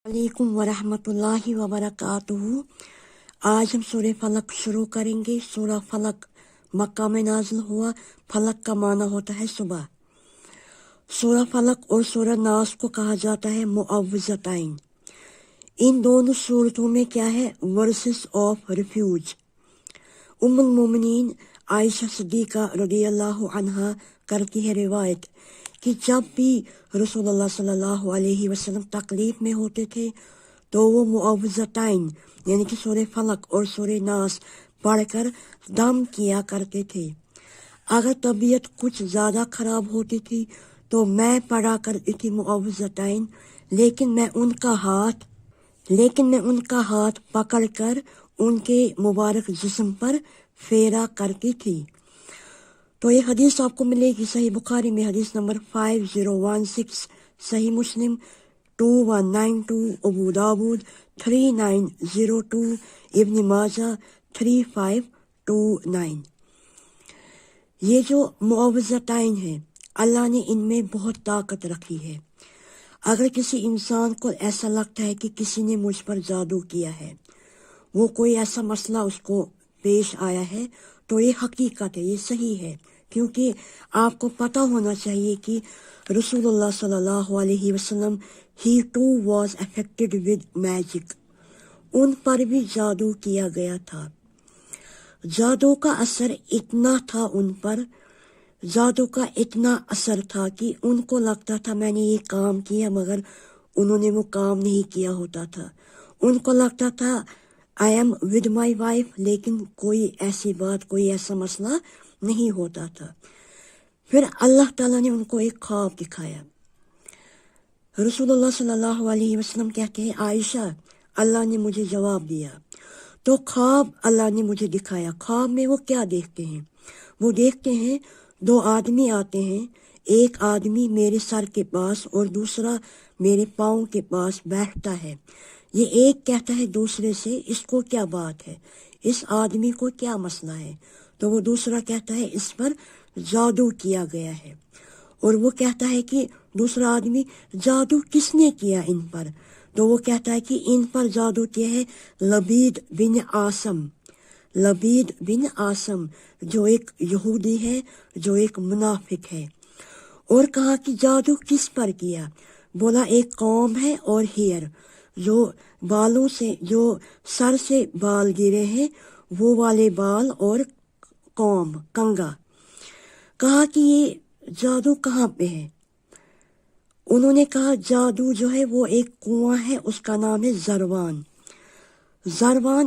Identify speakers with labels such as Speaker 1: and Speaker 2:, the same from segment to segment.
Speaker 1: वालेकुम वरहमतुल्लाहि वबरकातुहू। आज हम सूरह फलक शुरू करेंगे। सूरह फलक मक्का में नाज़िल हुआ। फलक का माना होता है सुबह। सूरह फलक और सूरह नास को कहा जाता है मुअव्विज़तैन। इन दोनों सूरतों में क्या है? Versus of refuse. उम्मुल मोमिनीन आयशा सिद्दीक़ा रज़ियल्लाहु अन्हा करती है रिवायत कि जब भी रसूलुल्लाह सल्लल्लाहु अलैहि वसल्लम तकलीफ में होते थे तो वो मुअव्विज़तैन यानी कि सूरह फलक और सूरह नास पढ़कर दम किया करते थे। अगर तबीयत कुछ ज़्यादा ख़राब होती थी तो मैं पढ़ा करती थी मुअव्विज़तैन, लेकिन मैं उनका हाथ पकड़कर उनके मुबारक जिस्म पर फेरा करती थी। तो ये हदीस आपको मिलेगी सही बुखारी में हदीस नंबर 5016, सही मुस्लिम 2192, अबू दाऊद 3902, इब्न माजा 3529। ये जो मुअव्विज़तैन है अल्लाह ने इनमें बहुत ताकत रखी है। अगर किसी इंसान को ऐसा लगता है कि किसी ने मुझ पर जादू किया है, वो कोई ऐसा मसला उसको पेश आया है, तो ये हकीकत है, ये सही है, क्योंकि आपको पता होना चाहिए कि रसूलुल्लाह सल्लल्लाहु अलैहि वसल्लम he too was affected with magic. उन पर भी जादू किया गया था। जादू का असर इतना था उन पर, जादू का इतना असर था कि उनको लगता था मैंने ये काम किया, मगर उन्होंने वो काम नहीं किया होता था। उनको लगता था I am with my wife, लेकिन कोई ऐसी बात, कोई ऐसा मसला नहीं होता था। फिर अल्लाह ताला ने उनको एक ख्वाब दिखाया। रसूलुल्लाह सल्लल्लाहु अलैहि वसल्लम कहते हैं, आयशा अल्लाह ने मुझे जवाब दिया। तो ख्वाब अल्लाह ने मुझे दिखाया। ख्वाब में वो क्या देखते हैं? वो देखते हैं दो आदमी आते हैं, एक आदमी मेरे सर के पास और दूसरा मेरे पाँव के पास बैठता है। ये एक कहता है दूसरे से, इसको क्या बात है, इस आदमी को क्या मसला है? तो वो दूसरा कहता है इस पर जादू किया गया है। और वो कहता है कि दूसरा आदमी, जादू किसने किया इन पर? तो वो कहता है कि इन पर जादू किया है लबीद बिन आसम, जो एक यहूदी है, जो एक मुनाफिक है। और कहा कि जादू किस पर किया? बोला एक कौम है और हेयर, जो बालों से, जो सर से बाल गिरे हैं वो वाले बाल, और कौम कंगा। कहा कि ये जादू कहाँ पे है? उन्होंने कहा जादू जो है वो एक कुआं है, उसका नाम है जरवान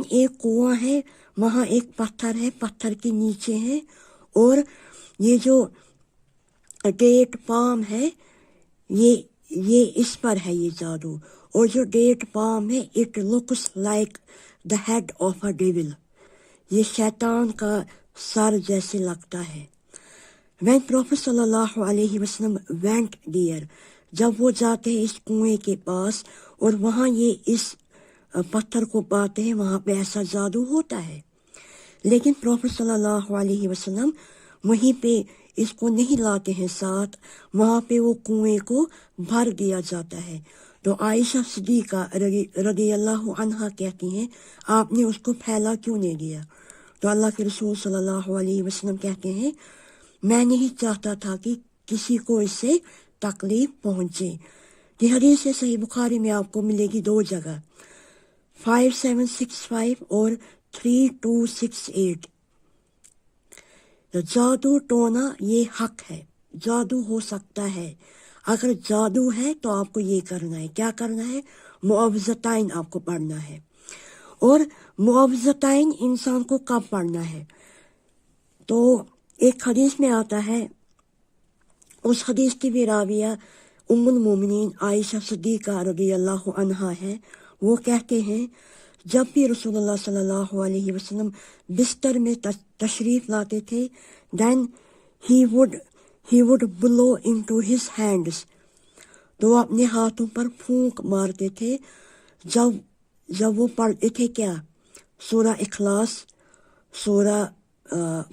Speaker 1: एक कुआं है, वहाँ एक पत्थर है, पत्थर के नीचे है, और ये जो डेट पाम है ये इस पर है ये जादू। और जो डेट पाम है it looks like the head of a devil, ये शैतान का सर जैसे लगता है। When Prophet सल्लल्लाहु अलैहि वसल्लम went there, जब वो जाते हैं इस कुएं के पास और वहाँ ये इस पत्थर को पाते हैं, वहाँ पे ऐसा जादू होता है। लेकिन प्रॉफेट सल्लल्लाहु अलैहि वसल्लम वहीं पे इसको नहीं लाते हैं साथ, वहाँ पे वो कुएं को भर दिया जाता है। तो आयशा सिद्दीक़ा रज़ियल्लाहु अन्हा कहती हैं, आपने उसको फैला क्यों नहीं दिया? तो अल्लाह के रसूल सल्लल्लाहु अलैहि वसल्लम कहते हैं, मैं नहीं चाहता था कि किसी को इससे तकलीफ पहुंचे। ये हदीस है सही बुखारी में आपको मिलेगी दो जगह, 5765 और 3268। तो जादू टोना ये हक है, जादू हो सकता है। अगर जादू है तो आपको ये करना है, क्या करना है? मुअव्विज़तैन आपको पढ़ना है। और मुअव्विज़तैन इंसान को कब पढ़ना है? तो एक हदीस में आता है, उस हदीस की भी राविया उम्मुल मोमिनीन आयशा सिद्दीक़ा रज़ियल्लाहु अन्हा है। वो कहते हैं जब भी रसूलुल्लाह सल्लल्लाहु अलैहि वसल्लम बिस्तर में तशरीफ लाते थे, then he would blow into his hands, तो अपने हाथों पर फूंक मारते थे जब वो पढ़ते थे क्या? सूरा इखलास, सूरा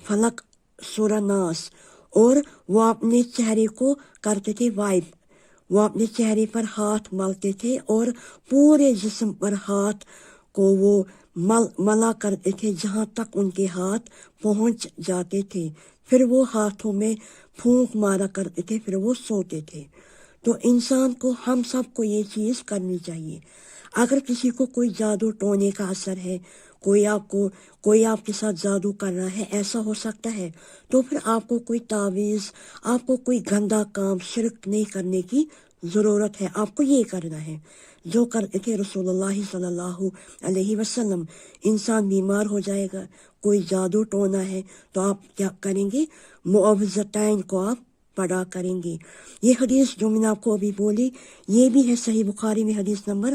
Speaker 1: फलक, सूरा नास। और वो अपने चेहरे को करते थे वाइप, وہ اپنے چہرے پر ہاتھ ملتے تھے اور پورے جسم پر ہاتھ کو وہ ملا کرتے تھے جہاں تک ان کے ہاتھ پہنچ جاتے تھے، پھر وہ ہاتھوں میں پھونک مارا کرتے تھے، پھر وہ سوتے تھے۔ تو انسان کو، ہم سب کو یہ چیز کرنی چاہیے۔ اگر کسی کو کوئی جادو ٹونے کا اثر ہے، کوئی آپ کے ساتھ جادو کر رہا ہے، ایسا ہو سکتا ہے، تو پھر آپ کو کوئی تعویذ، آپ کو کوئی گندا کام، شرک نہیں کرنے کی ضرورت ہے۔ آپ کو یہ کرنا ہے جو کرتے تھے رسول اللہ صلی اللہ علیہ وسلم۔ انسان بیمار ہو جائے گا، کوئی جادو ٹونا ہے، تو آپ کیا کریں گے؟ معوذتین کو آپ پڑھا کریں گے۔ یہ حدیث جو میں نے آپ کو ابھی بولی، یہ بھی ہے صحیح بخاری میں حدیث نمبر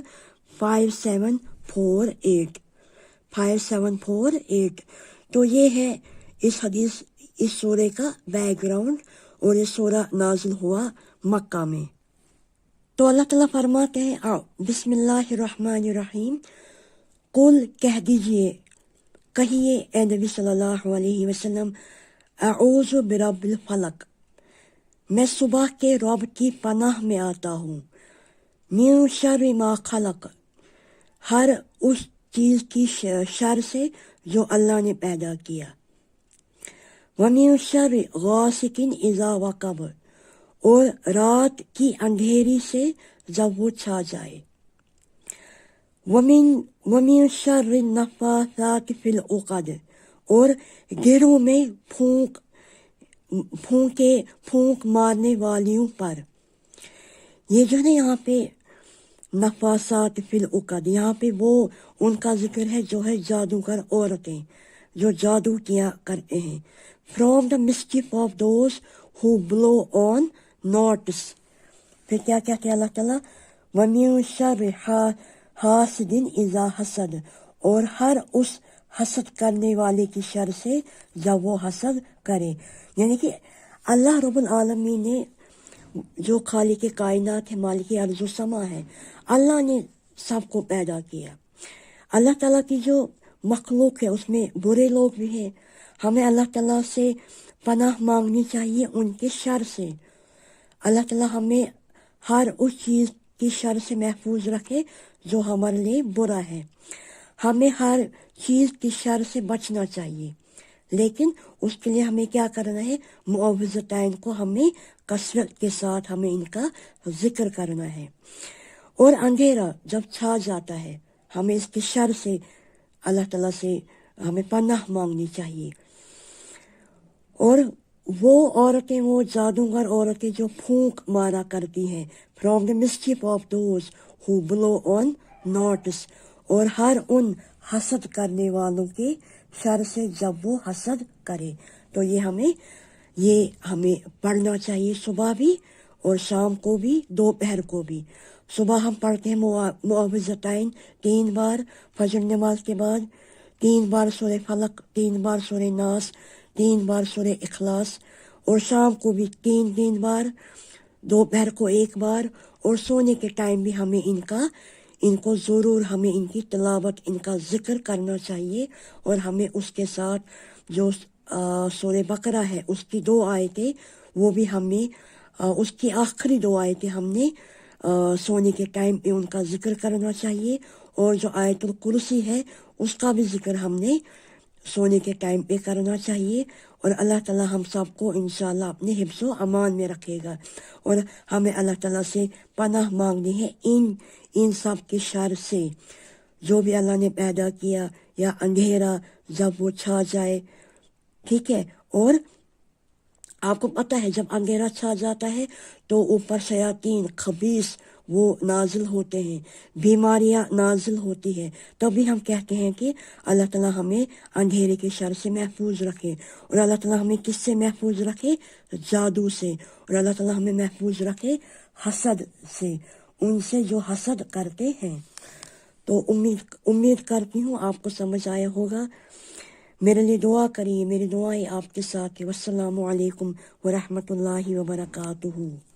Speaker 1: 5748۔ تو یہ ہے اس حدیث، اس سورہ کا بیک گراؤنڈ، اور یہ سورہ نازل ہوا مکہ میں۔ تو اللہ تعالیٰ فرماتے ہیں بسم اللہ الرحمن الرحیم، قل کہہ دیجئے، کہیے اے نبی صلی اللہ علیہ وسلم، اعوذ برب الفلق، میں صبح کے رب کی پناہ میں آتا ہوں، من شر ما خلق، ہر اس چیز کی شر سے جو اللہ نے پیدا کیا، ومن شر غاسق اذا وقب، اور رات کی اندھیری سے جب وہ چھا جائے، ومن شر النفاثات فی العقد، اور گروں میں پھونک مارنے والیوں پر۔ یہ جو ہے نا یہاں پہ نفاسات فی العقد، یہاں پہ وہ ان کا ذکر ہے جو ہے جادوگر عورتیں جو جادو کیا کرتے ہیں۔ From the mischief of those who blow on knots, پھر کیا کہتے ہیں اللہ تعالیٰ؟ وَمِن شَرِّ حَاسِدٍ اِذَا حَسَدَ، اور ہر اس حسد کرنے والے کی شر سے جب وہ حسد کرے۔ یعنی کہ اللہ رب العالمین نے، جو خالق کائنات ہے، مالک ارض و سما ہے، اللہ نے سب کو پیدا کیا۔ اللہ تعالیٰ کی جو مخلوق ہے اس میں برے لوگ بھی ہیں، ہمیں اللہ تعالیٰ سے پناہ مانگنی چاہیے ان کے شر سے۔ اللہ تعالیٰ ہمیں ہر اس چیز کی شر سے محفوظ رکھے جو ہمارے لیے برا ہے۔ ہمیں ہر چیز کی شر سے بچنا چاہیے، لیکن اس کے لیے ہمیں کیا کرنا ہے؟ معوذتین کو ہمیں کثرت کے ساتھ ہمیں ان کا ذکر کرنا ہے۔ اور اندھیرا جب چھا جاتا ہے، ہمیں اس کی شر سے اللہ تعالیٰ سے ہمیں پناہ مانگنی چاہیے۔ اور وہ عورتیں، وہ جادوگر عورتیں جو پھونک مارا کرتی ہیں، from the mischief of those who blow on knots, اور ہر ان حسد کرنے والوں کے شر سے جب وہ حسد کرے۔ تو یہ ہمیں پڑھنا چاہیے، صبح بھی اور شام کو بھی، دوپہر کو بھی۔ صبح ہم پڑھتے ہیں معوذتین 3 بار، فجر نماز کے بعد 3 بار سورہ فلق، 3 بار سورہ ناس، 3 بار سورہ اخلاص، اور شام کو بھی 3 بار، دوپہر کو 1 بار، اور سونے کے ٹائم بھی ہمیں ان کو ضرور ہمیں ان کی تلاوت، ان کا ذکر کرنا چاہیے۔ اور ہمیں اس کے ساتھ جو سورہ بقرہ ہے اس کی 2 آیتیں، وہ بھی ہمیں اس کی آخری 2 آیتیں ہم نے سونے کے ٹائم پہ ان کا ذکر کرنا چاہیے، اور جو آیت الکرسی ہے اس کا بھی ذکر ہم نے سونے کے ٹائم پہ کرنا چاہیے۔ اور اللہ تعالیٰ ہم سب کو انشاءاللہ اپنے حفظ و امان میں رکھے گا، اور ہمیں اللہ تعالیٰ سے پناہ مانگنی ہے ان سب کے شر سے جو بھی اللہ نے پیدا کیا، یا اندھیرا جب وہ چھا جائے، ٹھیک ہے۔ اور آپ کو پتہ ہے جب اندھیرا چھا جاتا ہے تو اوپر شیاطین خبیث وہ نازل ہوتے ہیں، بیماریاں نازل ہوتی ہے۔ تبھی ہم کہتے ہیں کہ اللہ تعالیٰ ہمیں اندھیرے کے شر سے محفوظ رکھے، اور اللہ تعالیٰ ہمیں کس سے محفوظ رکھے؟ جادو سے، اور اللہ تعالیٰ ہمیں محفوظ رکھے حسد سے، ان سے جو حسد کرتے ہیں۔ تو امید کرتی ہوں آپ کو سمجھ آیا ہوگا۔ میرے لیے دعا کریے، میری دعائیں آپ کے ساتھ ہیں۔ والسلام علیکم ورحمۃ اللہ وبرکاتہ۔